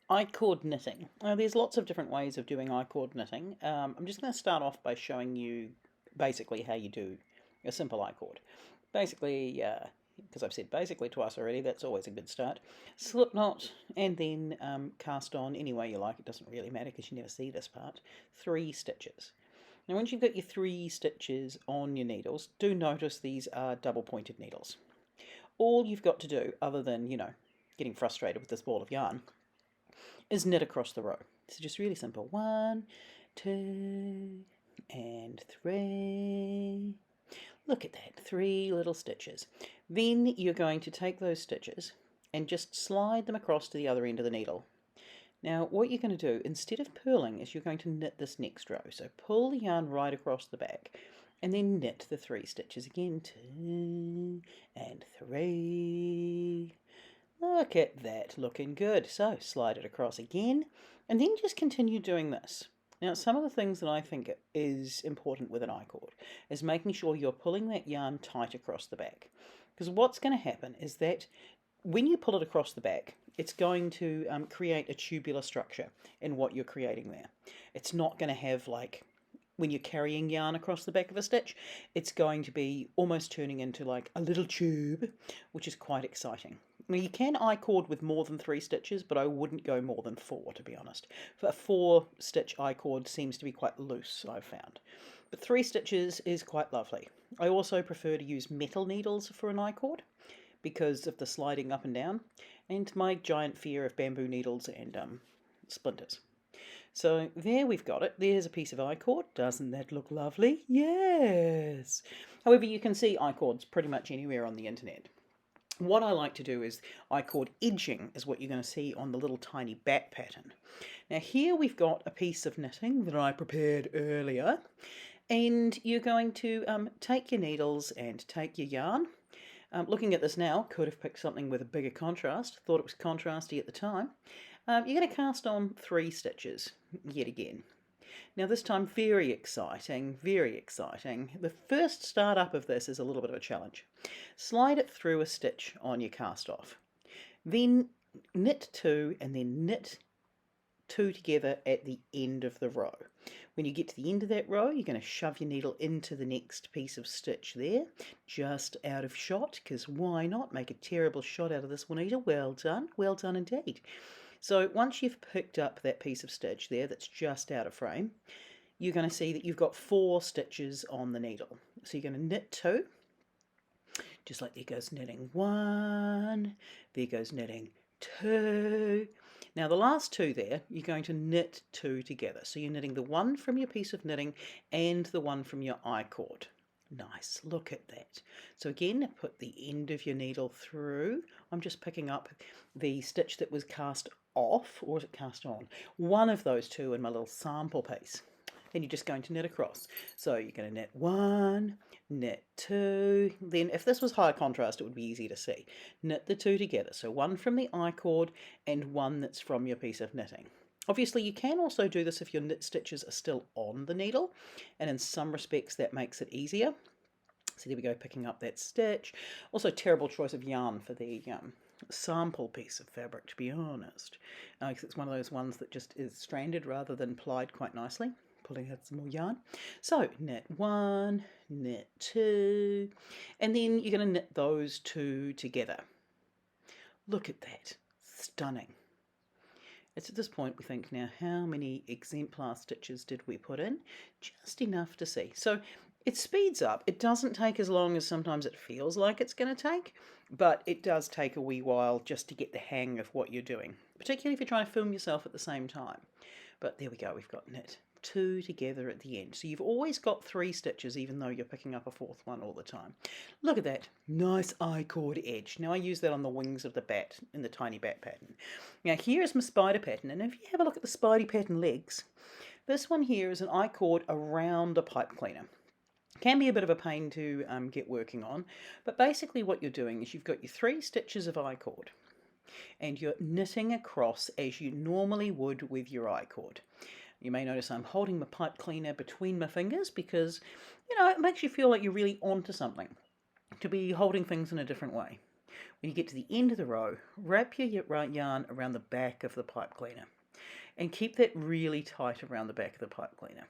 Icord knitting. There's lots of different ways of doing icord knitting. I'm just going to start off by showing you basically how you do a simple icord. Basically, because I've said basically twice already, that's always a good start. Slip knot and then cast on any way you like. It doesn't really matter because you never see this part. 3 stitches. Now once you've got your 3 stitches on your needles, do notice these are double pointed needles. All you've got to do, other than, getting frustrated with this ball of yarn, is knit across the row. So just really simple. 1, 2, and 3. Look at that, 3 little stitches. Then you're going to take those stitches and just slide them across to the other end of the needle. Now what you're going to do, instead of purling, is you're going to knit this next row. So pull the yarn right across the back and then knit the 3 stitches again. 2 and 3. Look at that, looking good. So slide it across again, and then just continue doing this. Now, some of the things that I think is important with an I-cord is making sure you're pulling that yarn tight across the back. Because what's going to happen is that when you pull it across the back, it's going to create a tubular structure in what you're creating there. It's not going to have, like, when you're carrying yarn across the back of a stitch, it's going to be almost turning into like a little tube, which is quite exciting. Now you can I-cord with more than 3 stitches, but I wouldn't go more than 4, to be honest. A 4 stitch I-cord seems to be quite loose, I've found. But 3 stitches is quite lovely. I also prefer to use metal needles for an I-cord because of the sliding up and down, and my giant fear of bamboo needles and splinters. So there we've got it. There's a piece of I-cord. Doesn't that look lovely? Yes. However, you can see I-cords pretty much anywhere on the internet. What I like to do is I-cord edging is what you're going to see on the little tiny bat pattern. Now here we've got a piece of knitting that I prepared earlier, and you're going to take your needles and take your yarn. Looking at this now, could have picked something with a bigger contrast, thought it was contrasty at the time. You're going to cast on 3 stitches yet again. Now this time very exciting, very exciting. The first start up of this is a little bit of a challenge. Slide it through a stitch on your cast off. Then knit 2 and then knit 2 together at the end of the row. When you get to the end of that row, you're going to shove your needle into the next piece of stitch there, just out of shot, because why not make a terrible shot out of this one either? Well done indeed. So once you've picked up that piece of stitch there that's just out of frame, you're going to see that you've got 4 stitches on the needle. So you're going to knit 2, just like there goes knitting 1, there goes knitting 2. Now the last 2 there, you're going to knit 2 together. So you're knitting the one from your piece of knitting and the one from your I-cord. Nice, look at that. So again, put the end of your needle through. I'm just picking up the stitch that was cast off, or is it cast on? One of those 2 in my little sample piece. Then you're just going to knit across. So you're going to knit 1, knit 2. Then if this was high contrast, it would be easy to see. Knit the 2 together. So one from the I-cord and one that's from your piece of knitting. Obviously you can also do this if your knit stitches are still on the needle, and in some respects that makes it easier. So there we go, picking up that stitch. Also terrible choice of yarn for the sample piece of fabric, to be honest, because it's one of those ones that just is stranded rather than plied quite nicely. Pulling out some more yarn. So knit 1, knit 2, and then you're going to knit those 2 together. Look at that, stunning. It's at this point we think, now how many exemplar stitches did we put in? Just enough to see. So it speeds up. It doesn't take as long as sometimes it feels like it's going to take, but it does take a wee while just to get the hang of what you're doing, particularly if you're trying to film yourself at the same time. But there we go, we've got knit 2 together at the end. So you've always got 3 stitches even though you're picking up a 4th one all the time. Look at that, nice I-cord edge. Now I use that on the wings of the bat in the tiny bat pattern. Now here is my spider pattern, and if you have a look at the spidey pattern legs, this one here is an I-cord around a pipe cleaner. Can be a bit of a pain to get working on, but basically what you're doing is you've got your 3 stitches of I-cord and you're knitting across as you normally would with your I-cord. You may notice I'm holding my pipe cleaner between my fingers because, it makes you feel like you're really onto something, to be holding things in a different way. when you get to the end of the row, wrap your yarn around the back of the pipe cleaner and keep that really tight around the back of the pipe cleaner.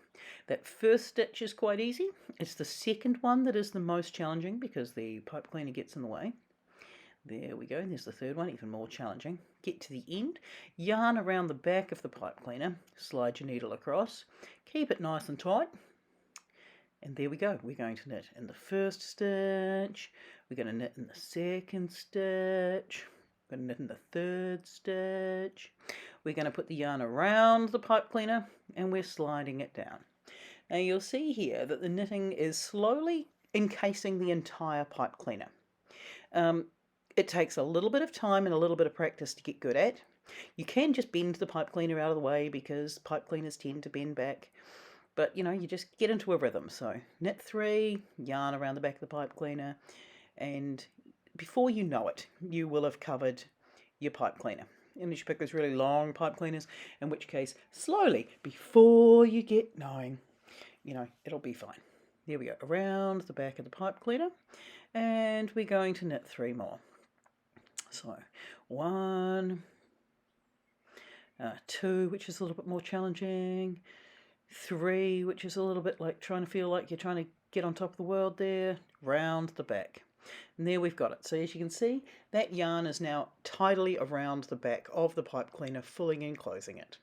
That first stitch is quite easy. It's the second one that is the most challenging because the pipe cleaner gets in the way. There we go, there's the third one, even more challenging. Get to the end, yarn around the back of the pipe cleaner, slide your needle across, keep it nice and tight, and there we go. We're going to knit in the first stitch, we're going to knit in the second stitch, we're going to knit in the third stitch, we're going to put the yarn around the pipe cleaner, and we're sliding it down. Now you'll see here that the knitting is slowly encasing the entire pipe cleaner. It takes a little bit of time and a little bit of practice to get good at. You can just bend the pipe cleaner out of the way because pipe cleaners tend to bend back. But, you know, you just get into a rhythm. So knit 3, yarn around the back of the pipe cleaner, and before you know it, you will have covered your pipe cleaner. Unless you pick those really long pipe cleaners, in which case, slowly, before you get knowing, you know, it'll be fine. There we go, around the back of the pipe cleaner, and we're going to knit 3 more. So 1, 2, which is a little bit more challenging, 3, which is a little bit like trying to feel like you're trying to get on top of the world there, round the back. And there we've got it. So as you can see, that yarn is now tidily around the back of the pipe cleaner, fully enclosing it.